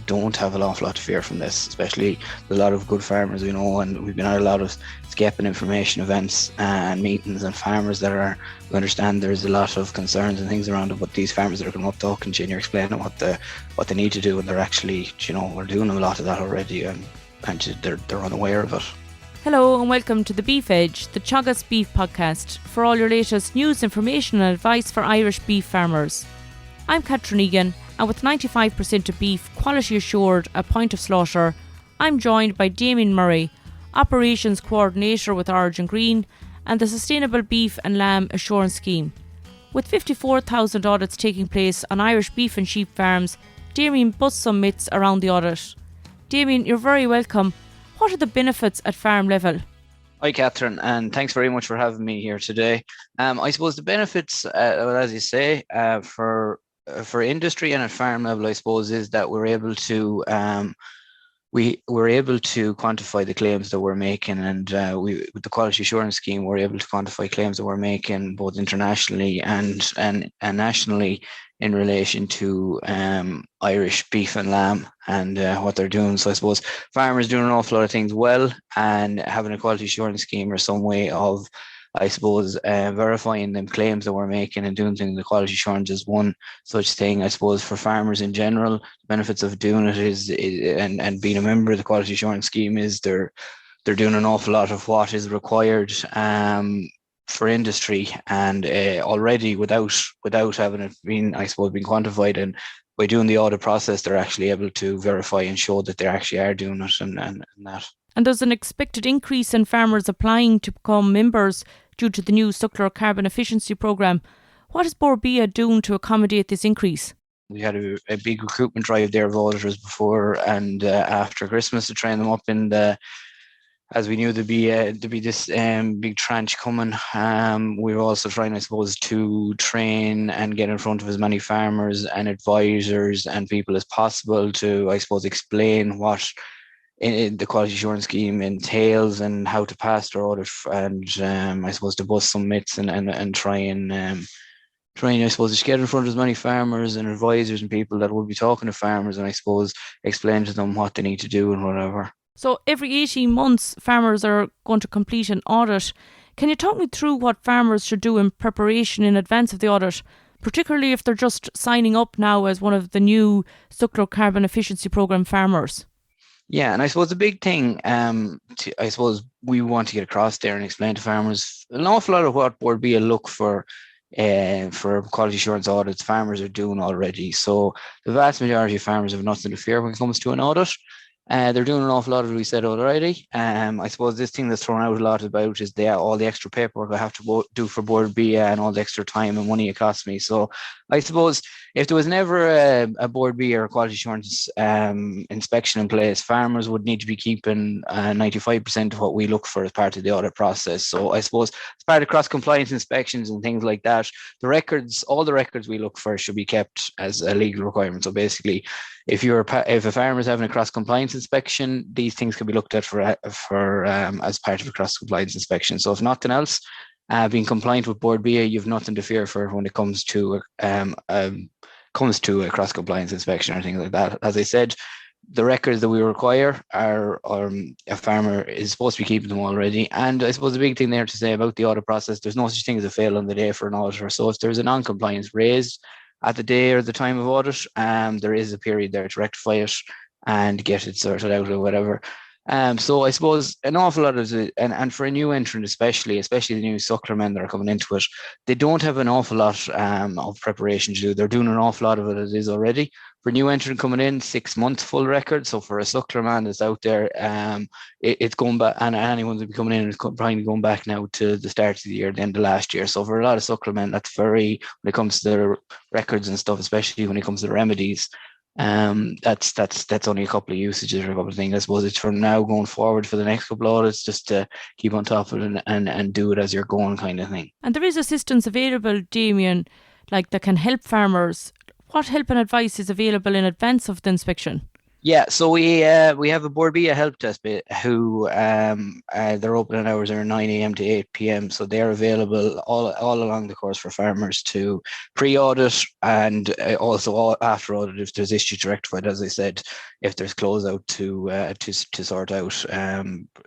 don't have an awful lot to fear from this, especially a lot of good farmers we know, and we've been at a lot of SCEP and information events and meetings, and farmers that we understand there's a lot of concerns and things around it, but these farmers that are coming up talking to you and you're explaining what they need to do, and they're actually, we're doing a lot of that already, and they're unaware of it. Hello and welcome to the Beef Edge, the Teagasc Beef Podcast, for all your latest news, information and advice for Irish beef farmers. I'm Catherine Egan, and with 95% of beef quality assured at point of slaughter, I'm joined by Damien Murray, Operations Co-ordinator with Origin Green and the Sustainable Beef and Lamb Assurance Scheme. With 54,000 audits taking place on Irish beef and sheep farms, Damien busts some myths around the audit. Damien, you're very welcome. What are the benefits at farm level? Hi, Catherine, and thanks very much for having me here today. I suppose the benefits, as you say, for industry and at farm level, I suppose, is that we're able to quantify the claims that we're making, and with the quality assurance scheme, we're able to quantify claims that we're making both internationally and nationally in relation to Irish beef and lamb and what they're doing. So I suppose farmers doing an awful lot of things well, and having a quality assurance scheme or some way of, I suppose, verifying them claims that we're making and doing things. The quality assurance is one such thing. I suppose for farmers in general, the benefits of doing it is and being a member of the quality assurance scheme is they're doing an awful lot of what is required for industry, and already without having it been quantified, and by doing the audit process, they're actually able to verify and show that they actually are doing it and that. And there's an expected increase in farmers applying to become members due to the new Suckler Carbon Efficiency Programme. What is Bord Bia doing to accommodate this increase? We had a big recruitment drive there of auditors before and after Christmas to train them up in as we knew there'd be this big tranche coming. We were also trying, I suppose, to train and get in front of as many farmers and advisors and people as possible to, I suppose, explain what in the quality assurance scheme entails and how to pass their audit, and I suppose to bust some myths and try and I suppose, to get in front of as many farmers and advisors and people that will be talking to farmers, and I suppose explain to them what they need to do and whatever. So every 18 months, farmers are going to complete an audit. Can you talk me through what farmers should do in preparation in advance of the audit, particularly if they're just signing up now as one of the new Suckler Carbon Efficiency Programme farmers? Yeah, and I suppose the big thing, I suppose we want to get across there and explain to farmers an awful lot of what Bord Bia look for quality assurance audits, farmers are doing already. So the vast majority of farmers have nothing to fear when it comes to an audit. They're doing an awful lot of, we said already. I suppose this thing that's thrown out a lot about is all the extra paperwork I have to do for Bord Bia and all the extra time and money it costs me. So I suppose if there was never a Bord Bia or quality assurance inspection in place, farmers would need to be keeping 95% of what we look for as part of the audit process. So I suppose as part of cross-compliance inspections and things like that, all the records we look for should be kept as a legal requirement. So basically, if a farmer is having a cross-compliance inspection, these things can be looked at for as part of a cross-compliance inspection. So if nothing else, being compliant with Bord Bia, you've nothing to fear for when it comes to a cross-compliance inspection or things like that. As I said, the records that we require are a farmer is supposed to be keeping them already. And I suppose the big thing there to say about the audit process, there's no such thing as a fail on the day for an auditor. So if there's a non-compliance raised at the day or the time of audit, there is a period there to rectify it and get it sorted out or whatever. So I suppose an awful lot of it, and for a new entrant especially the new Suckler men that are coming into it, they don't have an awful lot of preparation to do. They're doing an awful lot of it as is already. For a new entrant coming in, 6 months full record. So for a Suckler man that's out there, it's going back, and anyone that's coming in is probably going back now to the start of the year, the end of last year. So for a lot of Suckler men, that's very, when it comes to their records and stuff, especially when it comes to the remedies, that's only a couple of usages or a couple of things. I suppose it's from now going forward for the next couple of audits, just to keep on top of it and do it as you're going, kind of thing. And there is assistance available, Damien, like that can help farmers. What help and advice is available in advance of the inspection? Yeah, so we have a Bord Bia help desk who their opening hours are 9 a.m. to 8 p.m. So they're available all along the course for farmers to pre-audit and also all after audit if there's issues to rectify. As I said, if there's closeout to sort out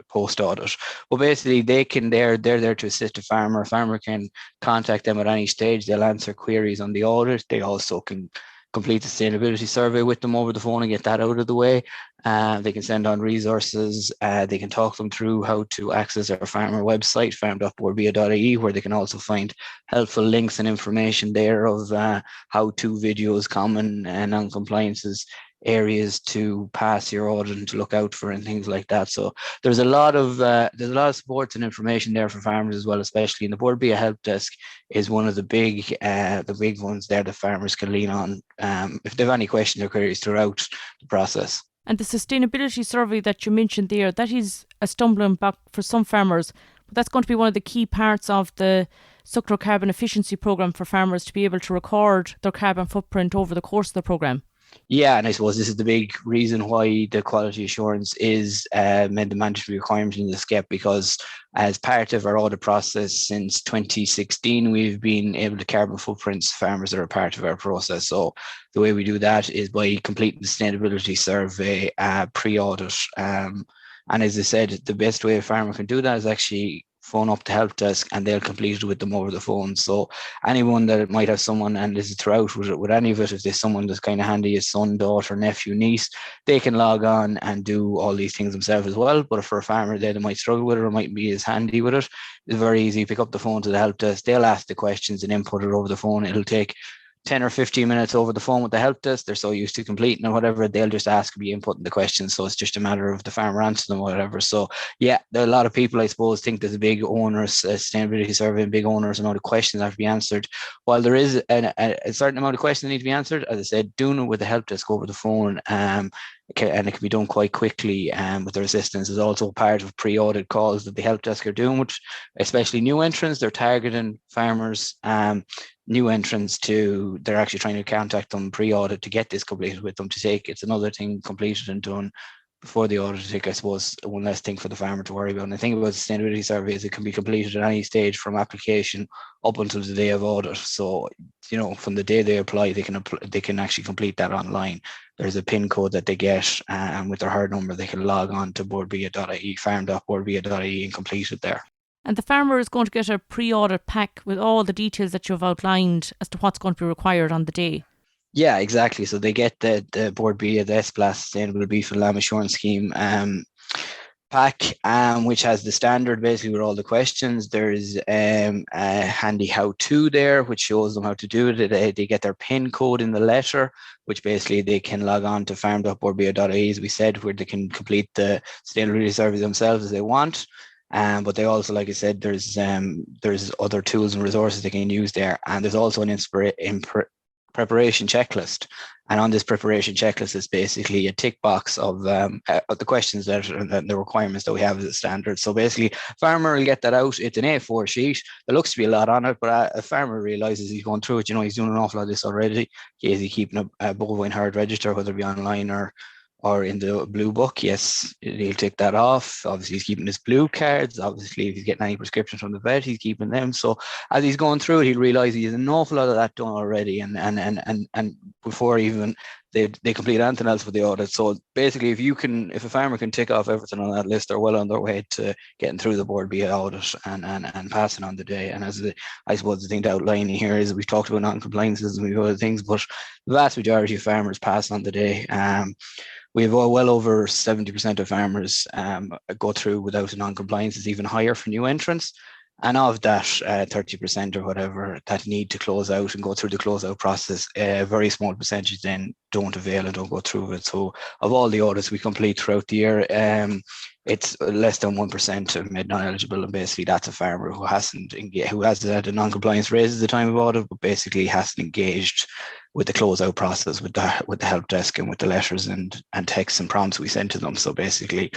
post-audit. Well, basically they're there to assist a farmer. A farmer can contact them at any stage. They'll answer queries on the audit. They also can complete the sustainability survey with them over the phone and get that out of the way. They can send on resources. They can talk them through how to access our farmer website, farm.bordbia.ie, where they can also find helpful links and information there of how-to videos, common non-compliances, areas to pass your audit and to look out for and things like that. So there's a lot of support and information there for farmers as well, especially in the Bord Bia help desk is one of the big ones there that farmers can lean on if they have any questions or queries throughout the process. And the sustainability survey that you mentioned there, that is a stumbling block for some farmers, but that's going to be one of the key parts of the Suckler Carbon Efficiency Programme for farmers to be able to record their carbon footprint over the course of the programme. Yeah, and I suppose this is the big reason why the quality assurance is made the mandatory requirement in the SCEP, because as part of our audit process since 2016, we've been able to carbon footprints farmers that are part of our process. So the way we do that is by completing the sustainability survey pre-audit. And as I said, the best way a farmer can do that is actually phone up the help desk and they'll complete it with them over the phone. So anyone that might have someone, and this is throughout with any of it, if there's someone that's kind of handy, a son, daughter, nephew, niece, they can log on and do all these things themselves as well. But for a farmer there that might struggle with it or might be as handy with it, it's very easy. Pick up the phone to the help desk, they'll ask the questions and input it over the phone. It'll take 10 or 15 minutes over the phone with the help desk. They're so used to completing or whatever, they'll just ask to be inputting the questions. So it's just a matter of the farmer answering them or whatever. So yeah, there are a lot of people, I suppose, think there's a big onerous sustainability survey and big onerous amount of questions that have to be answered. While there is a certain amount of questions that need to be answered, as I said, doing it with the help desk over the phone and it can be done quite quickly with their assistance is also part of pre-audit calls that the help desk are doing, which especially new entrants, they're targeting farmers, new entrants they're actually trying to contact them pre-audit to get this completed with them it's another thing completed and done before the audit to take, I suppose, one less thing for the farmer to worry about. And the thing about sustainability surveys, it can be completed at any stage from application up until the day of audit. So, from the day they apply, they can actually complete that online. There's a PIN code that they get, and with their hard number, they can log on to bordbia.ie, farm.bordbia.ie, and complete it there. And the farmer is going to get a pre-audit pack with all the details that you've outlined as to what's going to be required on the day. Yeah, exactly. So they get the Bord Bia, the SPLAS Sustainable Beef and Lamb Assurance Scheme pack, which has the standard basically with all the questions. There's a handy how-to there, which shows them how to do it. They get their PIN code in the letter, which basically they can log on to farm.bordbia.ie, as we said, where they can complete the sustainability survey themselves as they want. But they also, like I said, there's other tools and resources they can use there, and there's also an preparation checklist. And on this preparation checklist is basically a tick box of the questions and the requirements that we have as a standard. So basically, farmer will get that out. It's an A4 sheet. There looks to be a lot on it, but a farmer realizes he's going through it. He's doing an awful lot of this already. Is he keeping a bovine herd register, whether it be online or in the blue book? Yes, he'll take that off. Obviously, he's keeping his blue cards. Obviously, if he's getting any prescriptions from the vet, he's keeping them. So as he's going through it, he'll realize he has an awful lot of that done already, and before even they complete anything else with the audit. So basically, if a farmer can tick off everything on that list, they're well on their way to getting through the Bord Bia audit and passing on the day. And I suppose the thing to outline here is we've talked about non-compliances and we've other things, but the vast majority of farmers pass on the day. We have well over 70% of farmers go through without a non-compliance. Is even higher for new entrants. And of that 30% or whatever that need to close out and go through the closeout process, a very small percentage then don't avail and don't go through it. So of all the audits we complete throughout the year, it's less than 1% of made non-eligible, and basically that's a farmer who has had a non-compliance raised at the time of audit, but basically hasn't engaged with the closeout process with the help desk and with the letters and texts and prompts we send to them. So basically,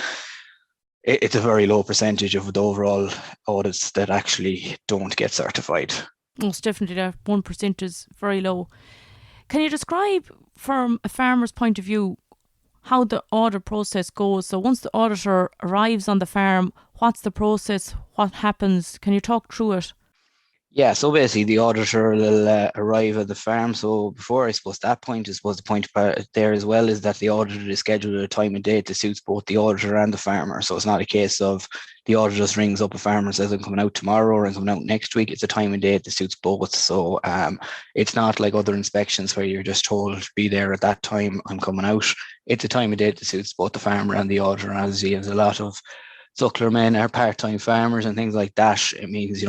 it's a very low percentage of the overall audits that actually don't get certified. Most definitely, that 1% is very low. Can you describe, from a farmer's point of view, how the audit process goes. So once the auditor arrives on the farm, what's the process? What happens? Can you talk through it? Yeah, so basically the auditor will arrive at the farm. So before, I suppose, that point, I suppose the point there as well is that the auditor is scheduled at a time and date that suits both the auditor and the farmer. So it's not a case of the auditor just rings up a farmer and says, I'm coming out tomorrow or I'm coming out next week. It's a time and date that suits both. So it's not like other inspections where you're just told, be there at that time, I'm coming out. It's a time and date that suits both the farmer and the auditor. And as there's a lot of Suckler men are part-time farmers and things like that, it means,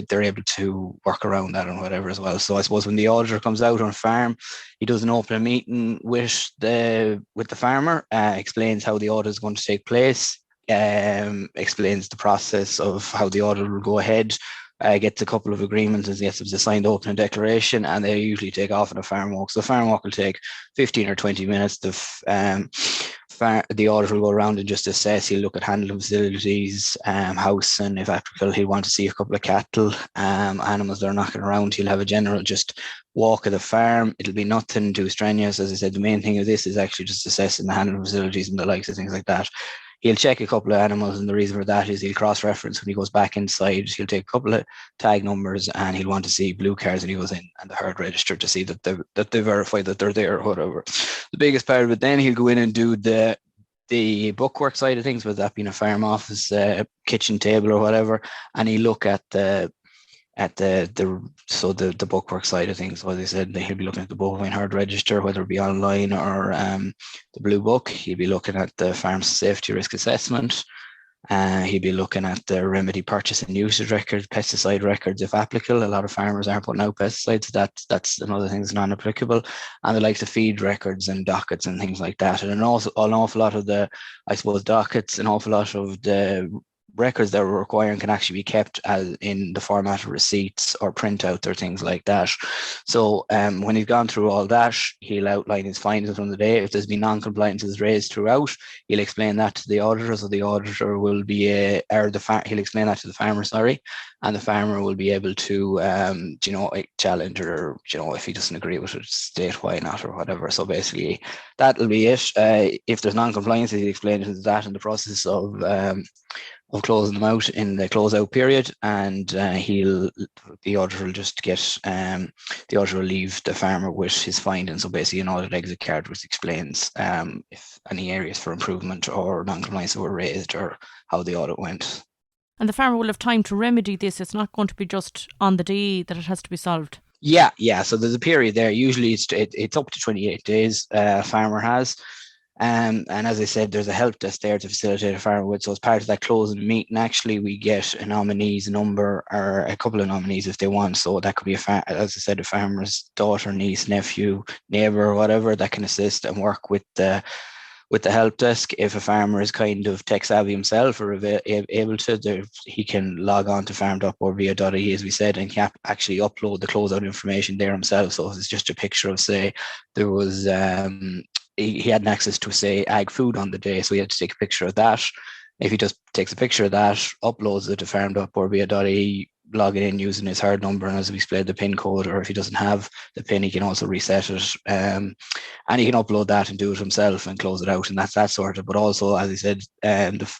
they're able to work around that and whatever as well. So I suppose when the auditor comes out on farm, he does an open meeting with the farmer, explains how the audit is going to take place, explains the process of how the audit will go ahead, gets a couple of agreements and gets them to sign the opening declaration, and they usually take off on a farm walk. So the farm walk will take 15 or 20 minutes. The auditor will go around and just assess. He'll look at handling facilities, house, and if applicable, he'll want to see a couple of cattle, animals that are knocking around. He'll have a general just walk of the farm. It'll be nothing too strenuous. As I said, the main thing of this is actually just assessing the handling facilities and the likes of things like that. He'll check a couple of animals, and the reason for that is he'll cross-reference when he goes back inside. He'll take a couple of tag numbers, and he'll want to see blue cars when he goes in and the herd register to see that they verify that they're there or whatever. The biggest part of it, then he'll go in and do the bookwork side of things, whether that being a farm office, kitchen table or whatever, and he'll look at the bookwork side of things. So as I said, he'll be looking at the bovine herd register, whether it be online or the blue book. He'll be looking at the farm safety risk assessment. He'll be looking at the remedy purchase and usage records, pesticide records if applicable. A lot of farmers aren't putting out pesticides. That's another thing that's non-applicable. And the likes of feed records and dockets and things like that. And also an awful lot of the, I suppose, dockets, an awful lot of the records that we're requiring can actually be kept as in the format of receipts or printouts or things like that. So when he's gone through all that, he'll outline his findings from the day. If there's been non-compliances raised throughout, he'll explain that to the auditor. So the auditor will be he'll explain that to the farmer, and the farmer will be able to challenge, or if he doesn't agree with it, state why not or whatever. So basically that'll be it. If there's non-compliances, he'll explain that in the process of closing them out in the closeout period, and the auditor will just the auditor will leave the farmer with his findings. So basically an audit exit card which explains if any areas for improvement or non-compliance were raised or how the audit went. And the farmer will have time to remedy this. It's not going to be just on the day that it has to be solved. Yeah. So there's a period there. Usually it's up to 28 days farmer has. And as I said, there's a help desk there to facilitate a farmer with. So as part of that closing meeting, actually, we get a nominee's number or a couple of nominees if they want. So that could be, as I said, a farmer's daughter, niece, nephew, neighbour, or whatever that can assist and work with the help desk. If a farmer is kind of tech savvy himself or able to, he can log on to farm.bordbia.ie, as we said, and can actually upload the closeout information there himself. So if it's just a picture of, say, there was he had access to, say, ag food on the day, so he had to take a picture of that. If he just takes a picture of that, uploads it to farm.bordbia.ie, log it in using his herd number, and as we explained, the PIN code, or if he doesn't have the PIN, he can also reset it. And he can upload that and do it himself and close it out, and that's that sort of. But also, as I said, the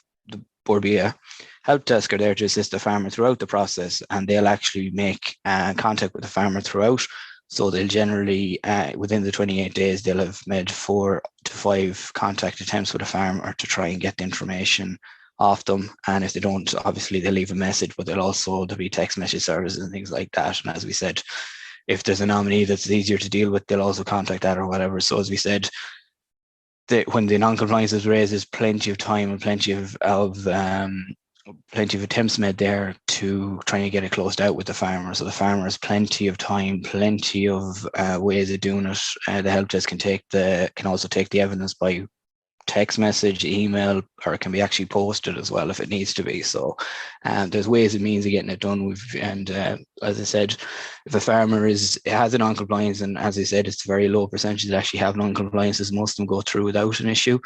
Bord Bia help desk are there to assist the farmer throughout the process, and they'll actually make contact with the farmer throughout. So they'll generally, within the 28 days, they'll have made 4 to 5 contact attempts with a farmer to try and get the information off them. And if they don't, obviously they'll leave a message, but there'll be text message services and things like that. And as we said, if there's a nominee that's easier to deal with, they'll also contact that or whatever. So as we said, when the non-compliance is raised, there's plenty of time and plenty of attempts made there to try and get it closed out with the farmer. So the farmer has plenty of time, plenty of ways of doing it. The help desk can also take the evidence by text message, email, or it can be actually posted as well if it needs to be. So there's ways and means of getting it done. As I said, if a farmer has a non-compliance, and as I said, it's a very low percentage that actually have non-compliances, most of them go through without an issue.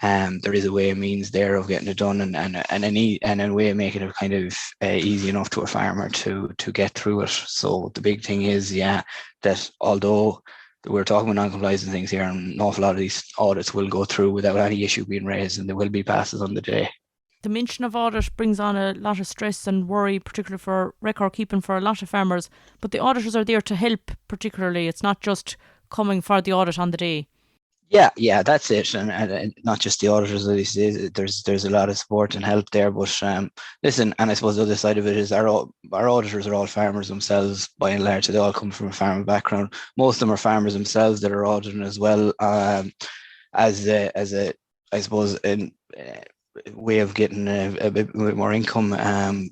There is a way and means there of getting it done, and a way of making it kind of easy enough to a farmer to get through it. So the big thing is, that although we're talking about non-compliance and things here, and an awful lot of these audits will go through without any issue being raised, and there will be passes on the day. The mention of audit brings on a lot of stress and worry, particularly for record keeping for a lot of farmers. But the auditors are there to help, particularly. It's not just coming for the audit on the day. Yeah, that's it, and not just the auditors. There's a lot of support and help there. But listen, and I suppose the other side of it is our auditors are all farmers themselves by and large. So they all come from a farming background. Most of them are farmers themselves that are auditing as well, as a I suppose in way of getting a bit more income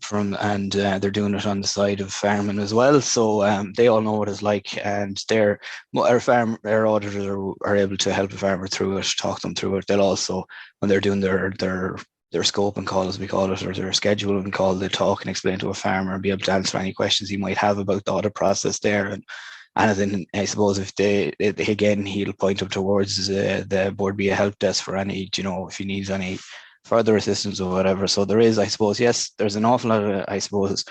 from, and they're doing it on the side of farming as well. So they all know what it's like, and our auditors are able to help the farmer through it, talk them through it. They'll also, when they're doing their scope and call, as we call it, or their schedule and call, they talk and explain to a farmer and be able to answer any questions he might have about the audit process there. And anything, I suppose, if he'll point them towards the Bord Bia helpdesk for any, if he needs any further assistance or whatever. So there is, I suppose, yes, there's an awful lot of, I suppose,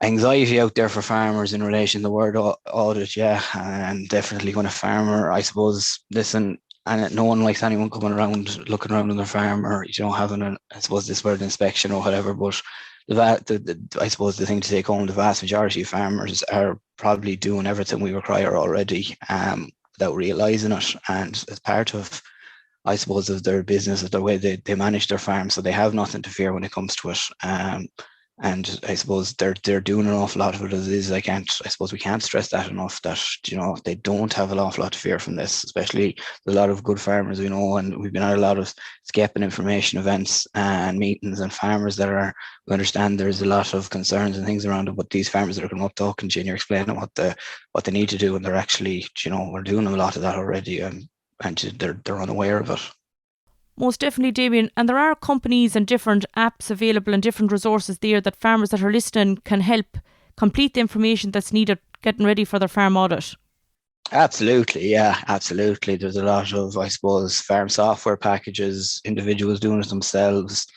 anxiety out there for farmers in relation to the word audit, and definitely when a farmer, I suppose, listen, and no one likes anyone coming around, looking around on their farm, or having I suppose this word inspection or whatever. But I suppose the thing to take home, the vast majority of farmers are probably doing everything we require already, without realising it, and as part of, I suppose, of their business, of the way they manage their farm, so they have nothing to fear when it comes to it. And I suppose they're doing an awful lot of it as is. I suppose we can't stress that enough, that they don't have an awful lot to fear from this. Especially a lot of good farmers, and we've been at a lot of SCEP and information events and meetings, and farmers that we understand there's a lot of concerns and things around it. But these farmers that are coming up talking to you, and you're explaining what they need to do, and they're actually, we're doing a lot of that already, and they're unaware of it. Most definitely, Damien. And there are companies and different apps available and different resources there that farmers that are listening can help complete the information that's needed getting ready for their farm audit. Absolutely, yeah, absolutely. There's a lot of, I suppose, farm software packages, individuals doing it themselves.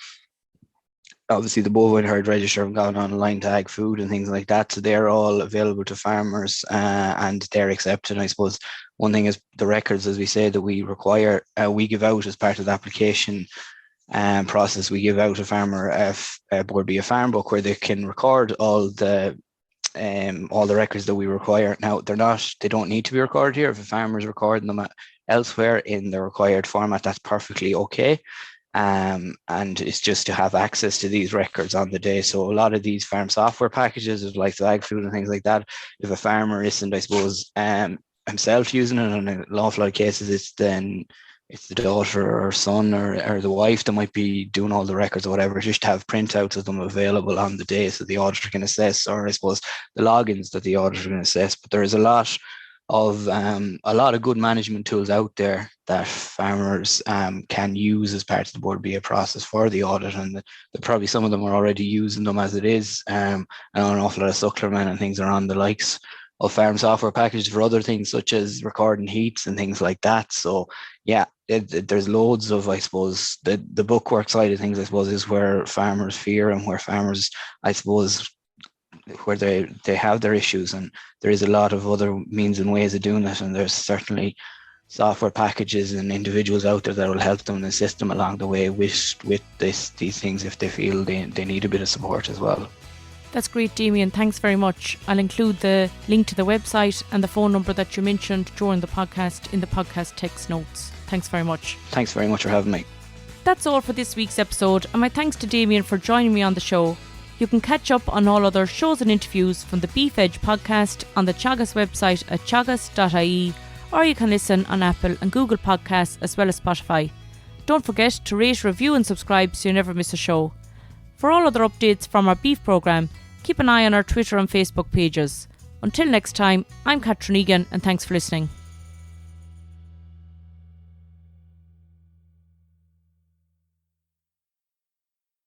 Obviously, the bovine herd register have gone online to ag food and things like that. So they're all available to farmers, and they're accepted. I suppose one thing is the records, as we say, that we require, we give out as part of the application process. We give out a farmer a Bord Bia farm book where they can record all the records that we require. Now, they don't need to be recorded here. If a farmer is recording them elsewhere in the required format, that's perfectly okay. And it's just to have access to these records on the day. So a lot of these farm software packages, like ag food and things like that, if a farmer isn't, I suppose, himself using it, in an awful lot of cases, it's the daughter or son or the wife that might be doing all the records or whatever, just to have printouts of them available on the day so the auditor can assess, or I suppose the logins that the auditor can assess. But there is a lot of good management tools out there that farmers can use as part of the Bord Bia process for the audit, and probably some of them are already using them as it is. I know an awful lot of Suckler men and things are on the likes of farm software packages for other things such as recording heats and things like that. So yeah, there's loads of, I suppose, the bookwork side of things, I suppose, is where farmers fear, and where farmers, I suppose, where they have their issues, and there is a lot of other means and ways of doing it, and there's certainly software packages and individuals out there that will help them and assist them along the way with these things if they feel they need a bit of support as well. That's great, Damien. Thanks very much. I'll include the link to the website and the phone number that you mentioned during the podcast in the podcast text notes. Thanks very much. Thanks very much for having me. That's all for this week's episode, and my thanks to Damien for joining me on the show. You can catch up on all other shows and interviews from the Beef Edge podcast on the Teagasc website at teagasc.ie, or you can listen on Apple and Google Podcasts as well as Spotify. Don't forget to rate, review and subscribe so you never miss a show. For all other updates from our beef programme, keep an eye on our Twitter and Facebook pages. Until next time, I'm Catherine Egan, and thanks for listening.